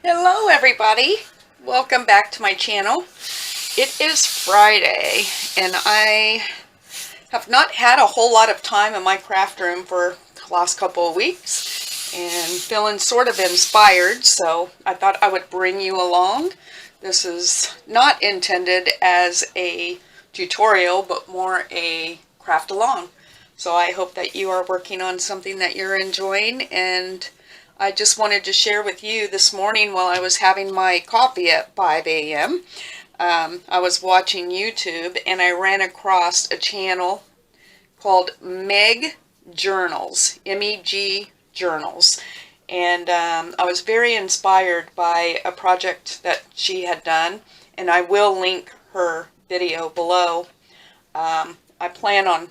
Hello everybody, welcome back to my channel. It is Friday and I have not had a whole lot of time in my craft room for the last couple of weeks and feeling sort of inspired, so I thought I would bring you along. This is not intended as a tutorial but more a craft along. So I hope that you are working on something that you're enjoying, and I just wanted to share with you this morning while I was having my coffee at 5 a.m. I was watching YouTube and I ran across a channel called Meg Journals, M-E-G Journals. And I was very inspired by a project that she had done, and I will link her video below. I plan on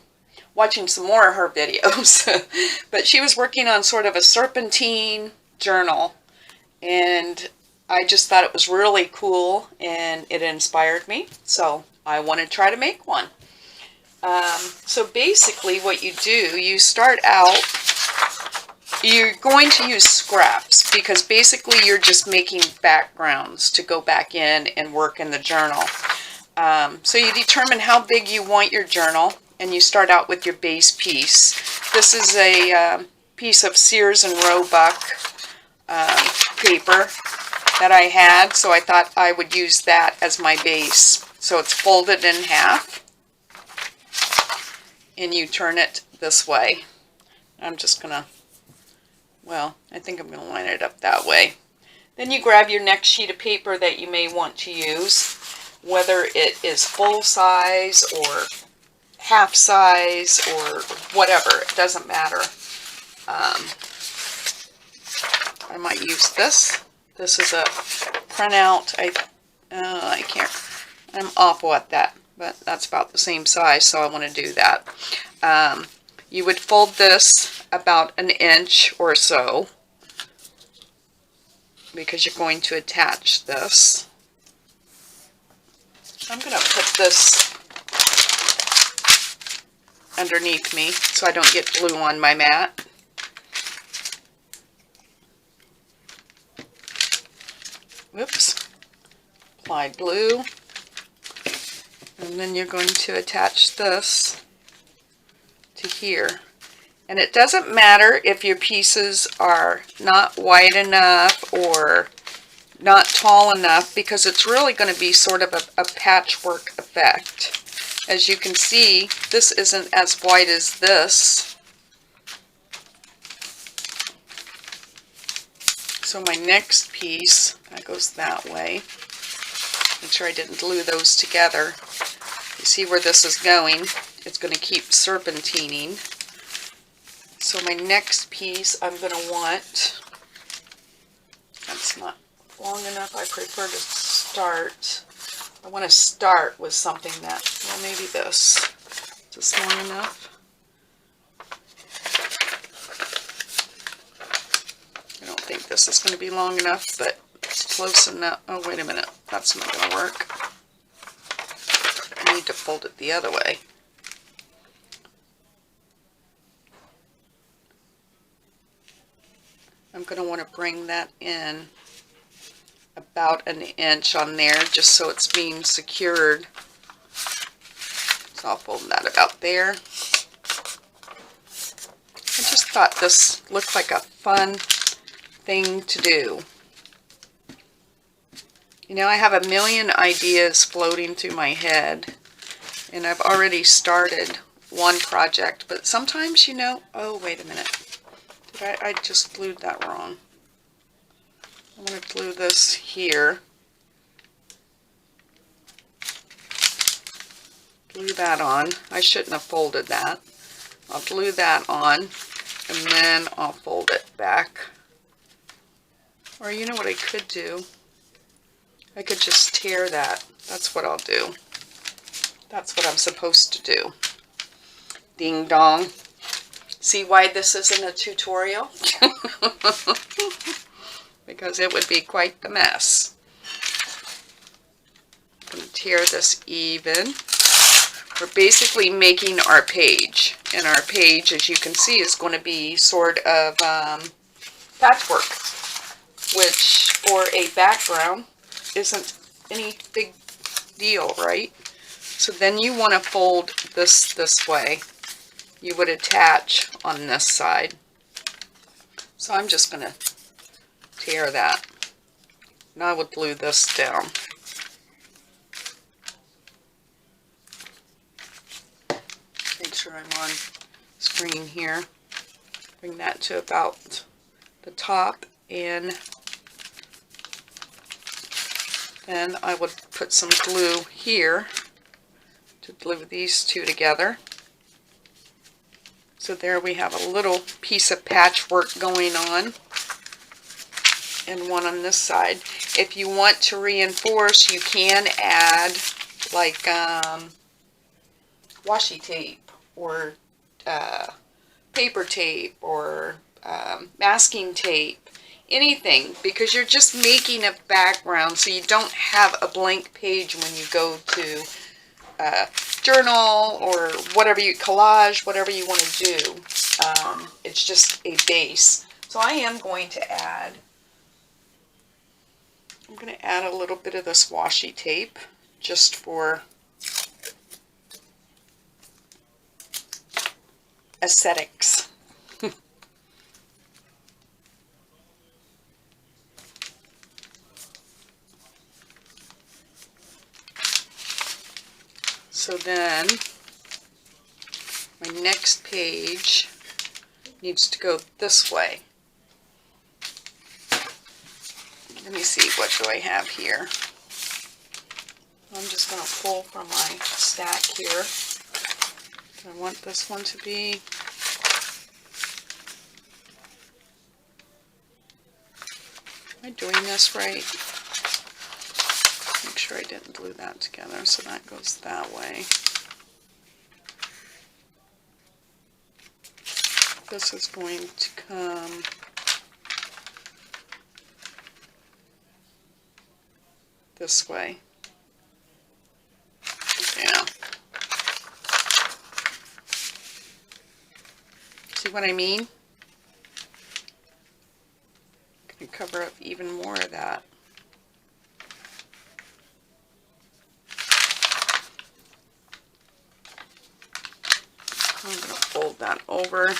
watching some more of her videos. But she was working on sort of a serpentine journal, and I just thought it was really cool and it inspired me, so I want to try to make one. So basically what you do, you start out, you're going to use scraps because basically you're just making backgrounds to go back in and work in the journal. So you determine how big you want your journal, and you start out with your base piece. This is a piece of Sears and Roebuck paper that I had, so I thought I would use that as my base. So it's folded in half, and you turn it this way. I'm just gonna, well, I think I'm gonna line it up that way. Then you grab your next sheet of paper that you may want to use, whether it is full size or half size or whatever, it doesn't matter. I might use this. This is a printout. I can't, I'm awful at that, but that's about the same size, so I want to do that. You would fold this about an inch or so because you're going to attach this. I'm going to put this underneath me so I don't get glue on my mat. Whoops. Apply glue. And then you're going to attach this to here. And it doesn't matter if your pieces are not wide enough or not tall enough, because it's really going to be sort of a patchwork effect. As you can see, this isn't as wide as this. So my next piece, that goes that way. Make sure I didn't glue those together. You see where this is going? It's going to keep serpentining. So my next piece I'm going to want, that's not long enough, I prefer to start. I want to start with something that, well, maybe this. Is this long enough? I don't think this is going to be long enough, but it's close enough. Oh, wait a minute. That's not going to work. I need to fold it the other way. I'm going to want to bring that in about an inch on there, just so it's being secured. So I'll fold that about there. I just thought this looked like a fun thing to do. You know, I have a million ideas floating through my head, and I've already started one project, but sometimes, you know, oh, wait a minute. I just glued that wrong. I'm going to glue this here. Glue that on. I shouldn't have folded that. I'll glue that on, and then I'll fold it back. Or you know what I could do? I could just tear that. That's what I'll do. That's what I'm supposed to do. Ding dong. See why this isn't a tutorial? Because it would be quite the mess. I'm going to tear this even. We're basically making our page. And our page, as you can see, is going to be sort of patchwork. which for a background isn't any big deal, right? So then you want to fold this way. You would attach on this side. So I'm just going to tear that. Now I would glue this down. Make sure I'm on screen here. Bring that to about the top, and then I would put some glue here to glue these two together. So there we have a little piece of patchwork going on, and one on this side. If you want to reinforce, you can add like washi tape or paper tape or masking tape, anything, because you're just making a background so you don't have a blank page when you go to journal or whatever you collage, whatever you want to do. It's just a base. So I am going to add, a little bit of this washi tape just for aesthetics. So then my next page needs to go this way. Let me see, what do I have here? I'm just going to pull from my stack here. I want this one to be am I doing this right? Make sure I didn't glue that together, so that goes that way. This is going to come this way. Yeah. See what I mean? I'm going to cover up even more of that. I'm going to fold that over,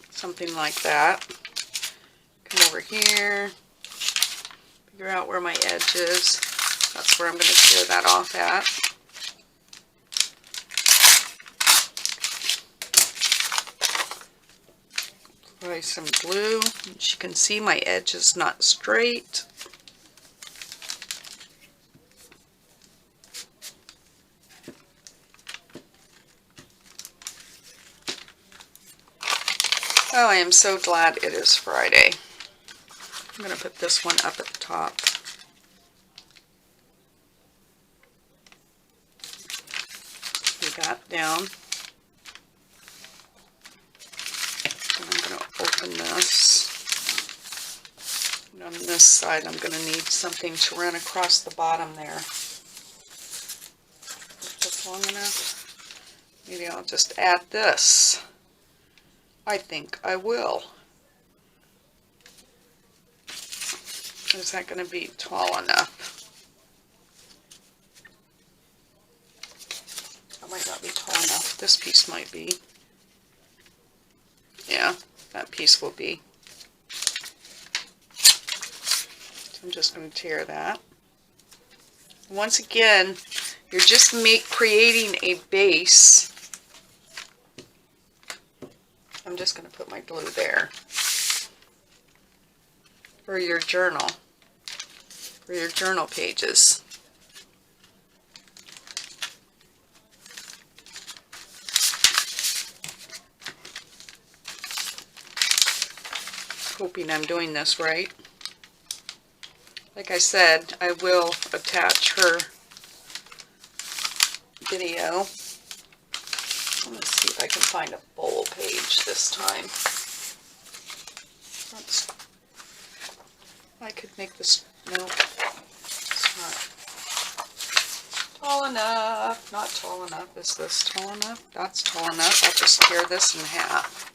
something like that. Come over here, figure out where my edge is. That's where I'm going to tear that off at. Apply some glue. As you can see, my edge is not straight. Oh, I am so glad it is Friday. I'm going to put this one up at the top. Glue that down. And I'm going to open this. And on this side, I'm going to need something to run across the bottom there. Is this long enough? Maybe I'll just add this. I think I will. Is that going to be tall enough? That might not be tall enough. This piece might be. Yeah, that piece will be. So I'm just going to tear that. Once again, you're just creating a base. I'm just going to put my glue there for your journal, pages. Hoping I'm doing this right. Like I said, I will attach her video. Let's see if I can find a bowl page this time. I could make this, no, it's not tall enough, not tall enough. Is this tall enough? That's tall enough. I'll just tear this in half.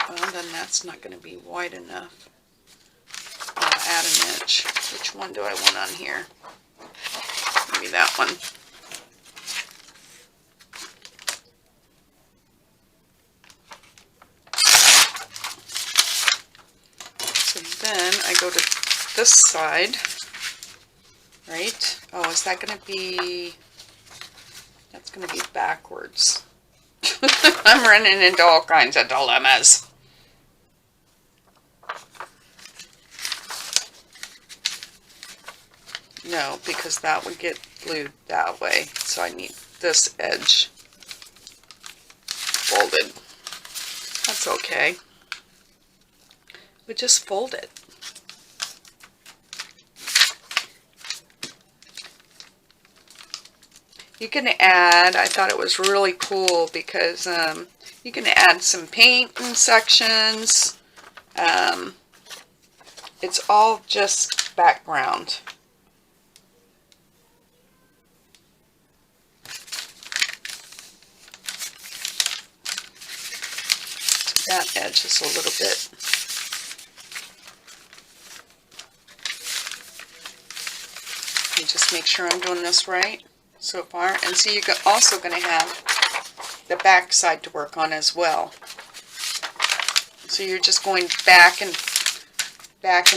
Well, then that's not going to be wide enough. I'll add an inch. Which one do I want on here? Maybe that one. So then I go to this side, right? Oh, is that going to be, that's going to be backwards. I'm running into all kinds of dilemmas. No, because that would get glued that way. So I need this edge folded. That's okay. We just fold it. You can add, I thought it was really cool because you can add some paint in sections. It's all just background. That edge is a little bit. Let me just make sure I'm doing this right so far. And so you're also going to have the back side to work on as well. So you're just going back and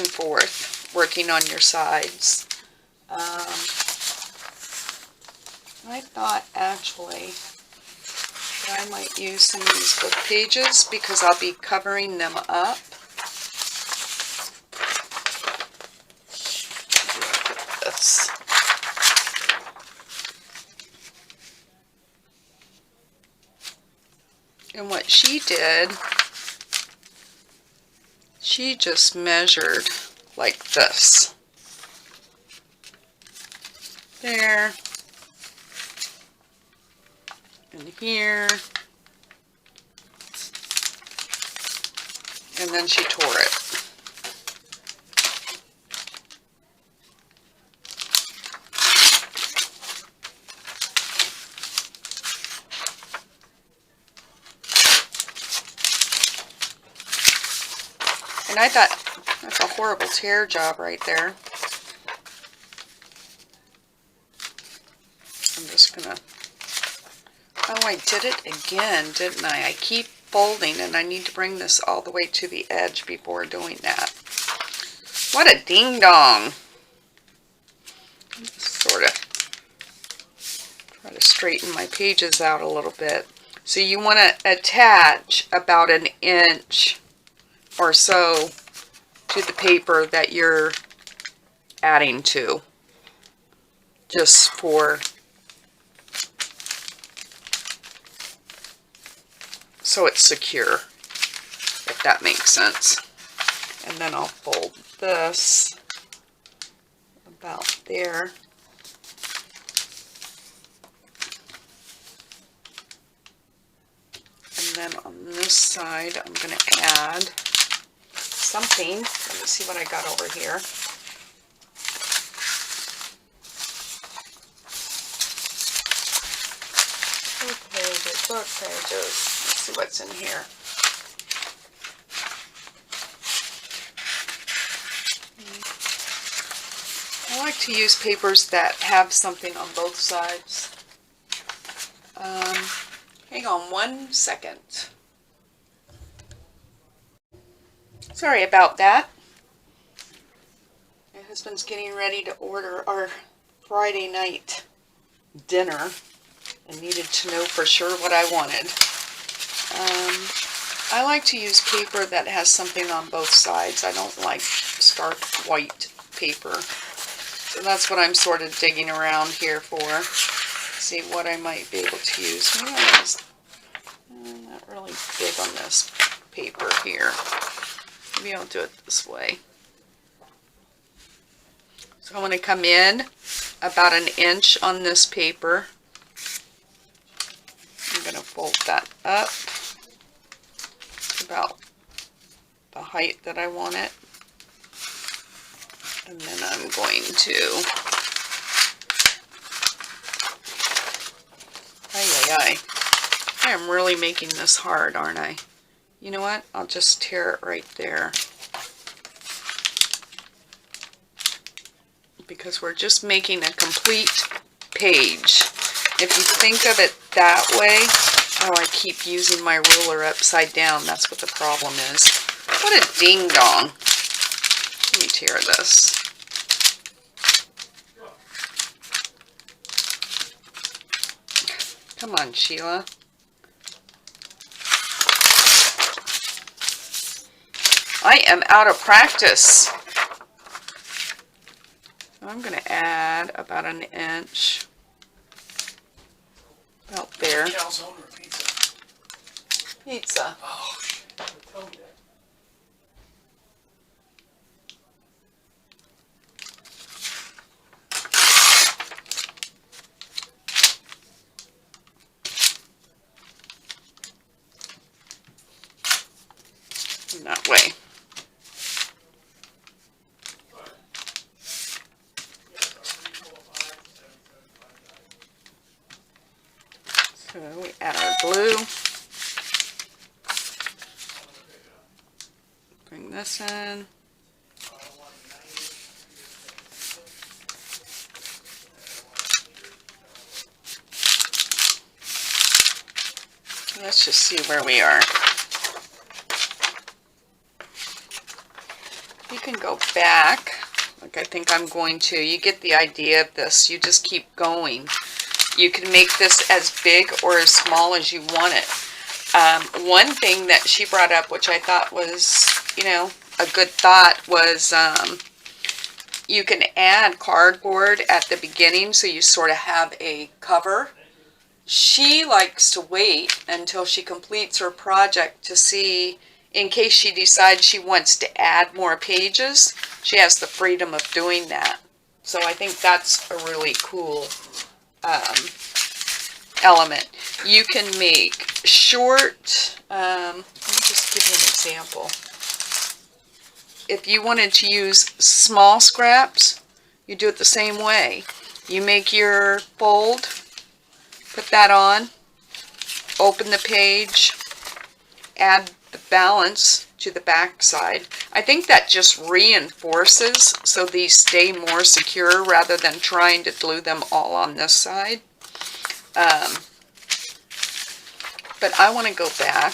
forth, working on your sides. I thought actually that I might use some of these book pages because I'll be covering them up. Look at this. And what she did, she just measured like this. There. And here. And then she tore it. And I thought, that's a horrible tear job right there. I'm just gonna, oh, I did it again, didn't I? I keep folding and I need to bring this all the way to the edge before doing that. What a ding dong. Sort of try to straighten my pages out a little bit. So you want to attach about an inch or so to the paper that you're adding to, just for so it's secure, if that makes sense. And then I'll fold this about there. And then on this side, I'm going to add something. Let me see what I got over here. Book pages. Let's see what's in here. I like to use papers that have something on both sides. Hang on 1 second. Sorry about that. My husband's getting ready to order our Friday night dinner and needed to know for sure what I wanted. I like to use paper that has something on both sides. I don't like stark white paper. So that's what I'm sort of digging around here for. See what I might be able to use. Maybe I'm not really big on this paper here. Maybe I'll do it this way. So I want to come in about an inch on this paper. I'm going to fold that up to about the height that I want it. And then I'm going to, I am really making this hard, aren't I? You know what? I'll just tear it right there. Because we're just making a complete page. If you think of it that way, oh, I keep using my ruler upside down. That's what the problem is. What a ding dong. Let me tear this. Come on, Sheila. I am out of practice. I'm going to add about an inch. About there. Calzone or pizza? Pizza. Oh, shit. Tell me that. In that way. So we add our glue. Bring this in. Let's just see where we are. You can go back, like I think I'm going to. You get the idea of this. You just keep going. You can make this as big or as small as you want it. One thing that she brought up, which I thought was, you know, a good thought, was you can add cardboard at the beginning so you sort of have a cover. She likes to wait until she completes her project to see, in case she decides she wants to add more pages, she has the freedom of doing that. So I think that's a really cool element. You can make short, let me just give you an example. If you wanted to use small scraps, you do it the same way. You make your fold, put that on, open the page, add the balance to the back side. I think that just reinforces so these stay more secure rather than trying to glue them all on this side. But I want to go back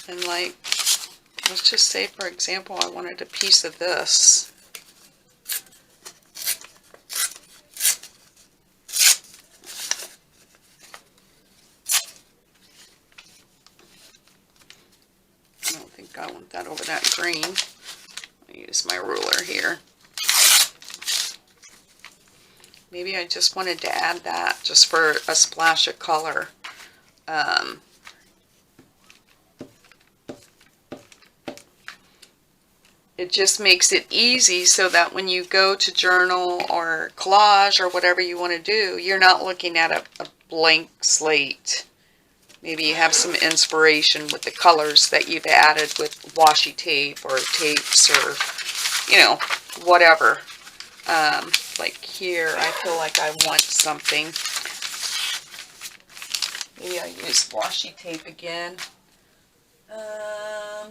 and, like, let's just say, for example, I wanted a piece of this. I don't think I want that over that green. I'll use my ruler here. Maybe I just wanted to add that just for a splash of color. It just makes it easy so that when you go to journal or collage or whatever you want to do, you're not looking at a blank slate. Maybe you have some inspiration with the colors that you've added with washi tape or tapes or, you know, whatever. Like here, I feel like I want something. Maybe I use washi tape again. I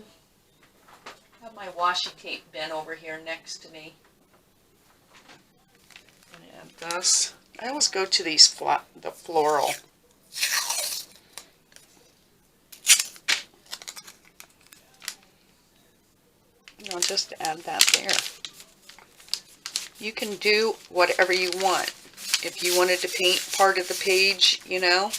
have my washi tape bin over here next to me. I'm gonna add this. I always go to these the floral. And I'll just add that there. You can do whatever you want. If you wanted to paint part of the page, you know,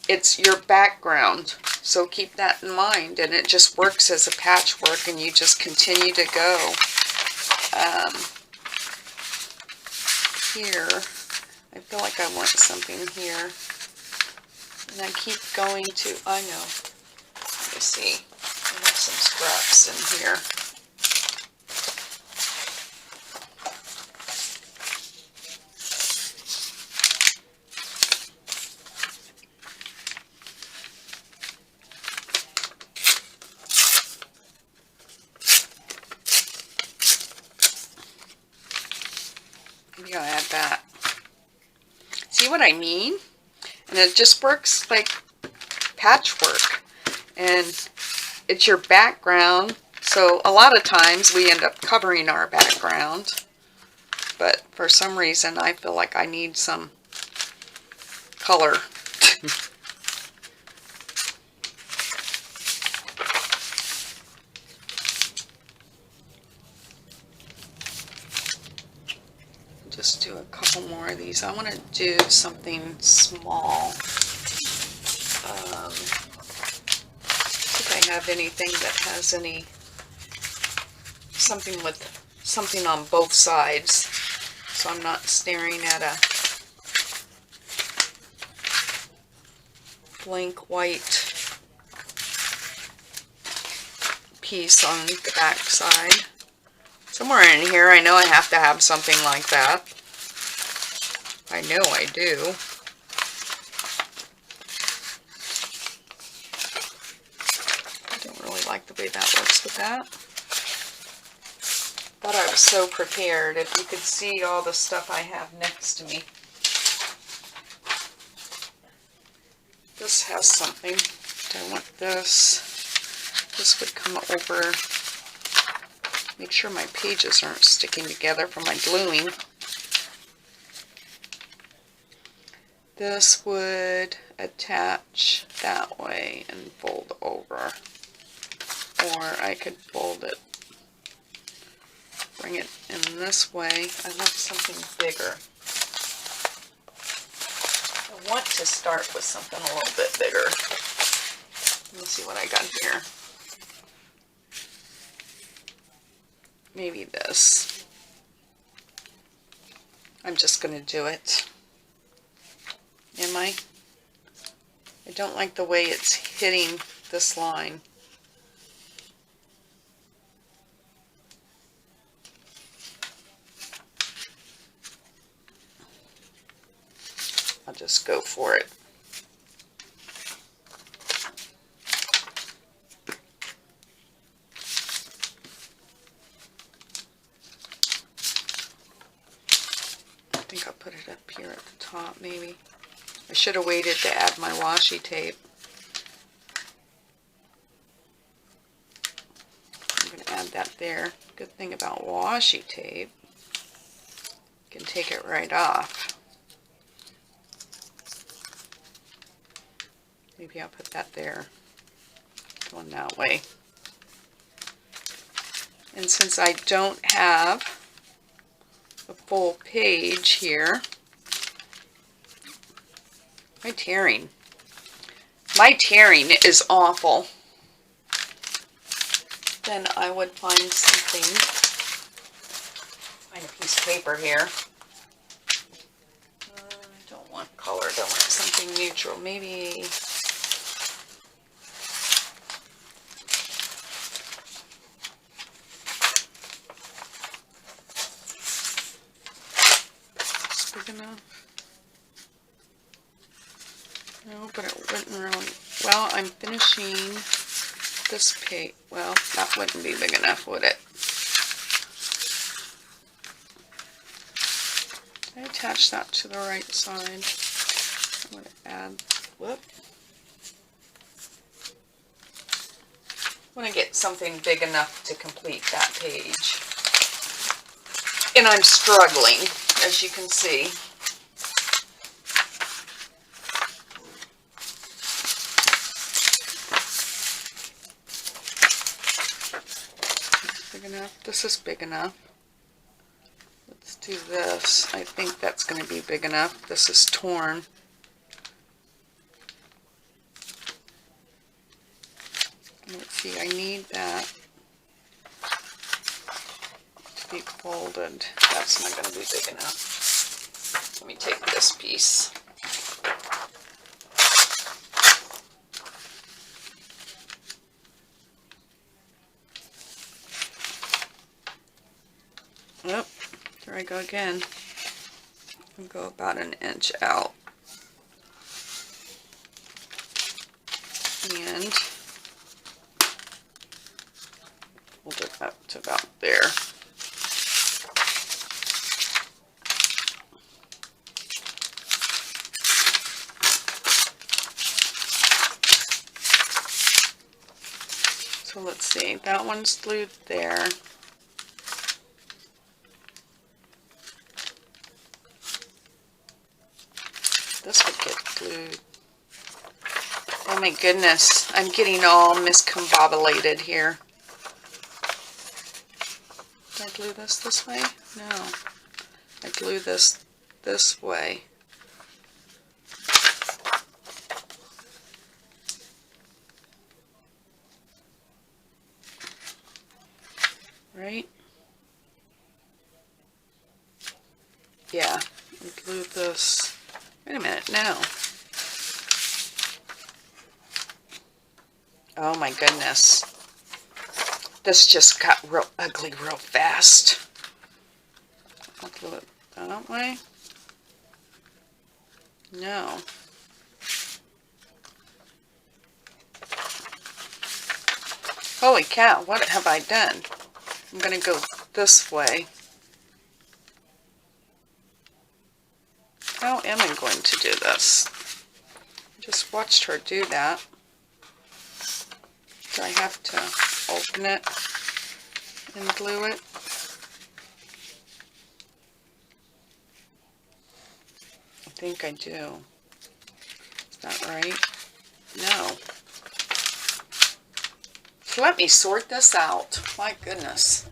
it's your background. So keep that in mind, and it just works as a patchwork, and you just continue to go. Here, I feel like I want something here. And I keep going to, I know, let me see, I have some scraps in here. You gotta add that. See what I mean? And it just works like patchwork, and it's your background. So a lot of times we end up covering our background, but for some reason I feel like I need some color. Just do a couple more of these. I want to do something small. See if I have anything that has something with something on both sides, so I'm not staring at a blank white piece on the back side. Somewhere in here I know I have to have something like that. I know I do. I don't really like the way that looks with that. Thought I was so prepared. If you could see all the stuff I have next to me. This has something. I want this. This would come over. Make sure my pages aren't sticking together from my gluing. This would attach that way and fold over. Or I could fold it, bring it in this way. I want something bigger. I want to start with something a little bit bigger. Let me see what I got here. Maybe this. I'm just going to do it. Am I? I don't like the way it's hitting this line. I'll just go for it. I think I'll put it up here at the top maybe. I should have waited to add my washi tape. I'm going to add that there. Good thing about washi tape, you can take it right off. Maybe I'll put that there, going that way. And since I don't have a full page here, my tearing is awful. Then I would find something, find a piece of paper here. I don't want colored, I want something neutral. Maybe it's big enough. No, but it wouldn't really. Well, I'm finishing this page. Well, that wouldn't be big enough, would it? I attach that to the right side. I'm going to add. Whoop. I want to get something big enough to complete that page. And I'm struggling, as you can see. Enough. This is big enough. Let's do this. I think that's going to be big enough. This is torn. Let's see, I need that to be folded. That's not going to be big enough. Let me take this piece. Oh, there I go again. I'll go about an inch out. And hold it up to about there. So let's see, that one's glued there. This would get glued. Oh my goodness, I'm getting all miscombobulated here. Did I glue this way? No. I glue this way. Right? Yeah, I glue this. Wait a minute, no. Oh my goodness. This just got real ugly real fast. I'll glue it that way. No. Holy cow, what have I done? I'm going to go this way. How am I going to do this? I just watched her do that. Do I have to open it and glue it? I think I do. Is that right? No. So let me sort this out. My goodness.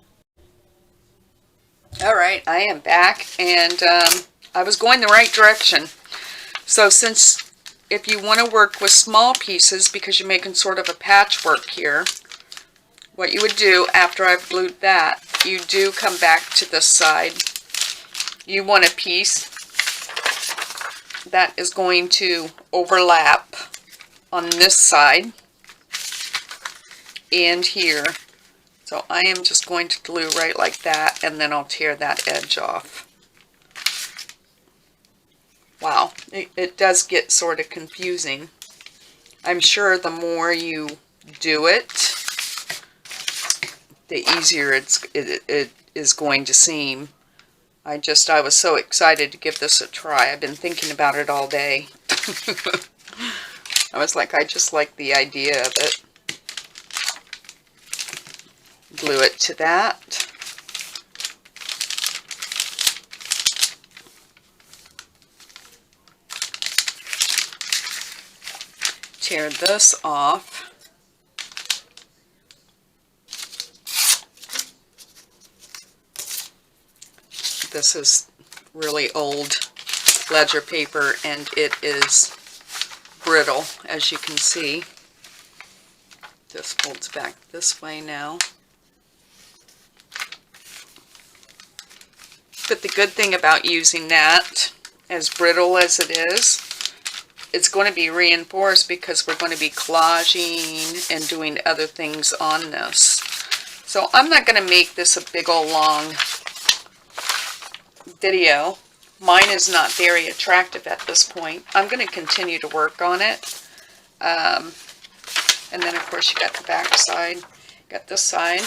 Alright, I am back, and I was going the right direction. So since if you want to work with small pieces, because you're making sort of a patchwork here, what you would do after I've glued that, you do come back to this side. You want a piece that is going to overlap on this side and here. So I am just going to glue right like that, and then I'll tear that edge off. Wow, it does get sort of confusing. I'm sure the more you do it, the easier it is going to seem. I was so excited to give this a try. I've been thinking about it all day. I was like, I just like the idea of it. Glue it to that. Tear this off. This is really old ledger paper, and it is brittle, as you can see. This folds back this way now. But the good thing about using that, as brittle as it is, it's going to be reinforced because we're going to be collaging and doing other things on this. So I'm not going to make this a big old long video. Mine is not very attractive at this point. I'm going to continue to work on it. And then of course you got the back side, got this side,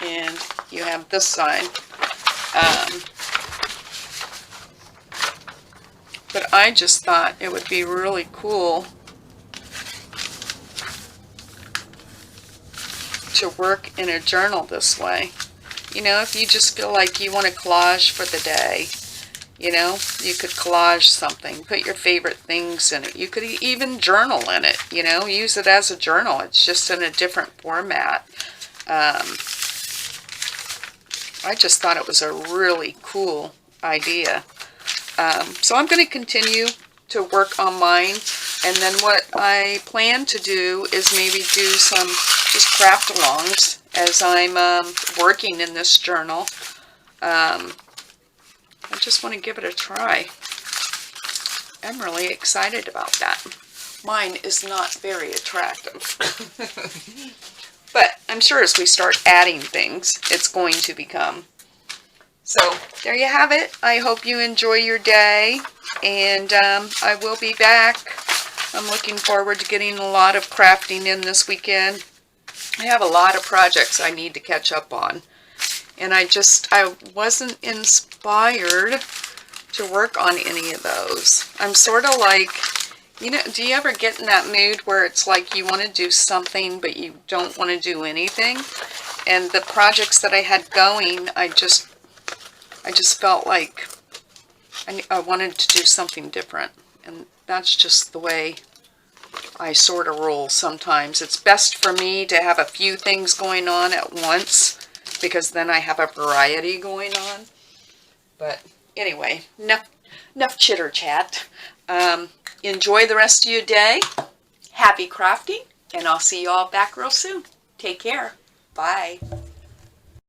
and you have this side. But I just thought it would be really cool to work in a journal this way. You know, if you just feel like you want to collage for the day, you know, you could collage something, put your favorite things in it. You could even journal in it, you know, use it as a journal. It's just in a different format. I just thought it was a really cool idea. So I'm going to continue to work on mine, and then what I plan to do is maybe do some just craft alongs as I'm working in this journal. I just want to give it a try. I'm really excited about that. Mine is not very attractive. But I'm sure as we start adding things, it's going to become. So there you have it. I hope you enjoy your day, and I will be back. I'm looking forward to getting a lot of crafting in this weekend. I have a lot of projects I need to catch up on, and I wasn't inspired to work on any of those. I'm sort of like, You know, do you ever get in that mood where it's like you want to do something, but you don't want to do anything? And the projects that I had going, I just felt like I wanted to do something different. And that's just the way I sort of roll sometimes. It's best for me to have a few things going on at once, because then I have a variety going on. But anyway, enough chitter chat. Enjoy the rest of your day. Happy crafting, and I'll see you all back real soon. Take care. Bye.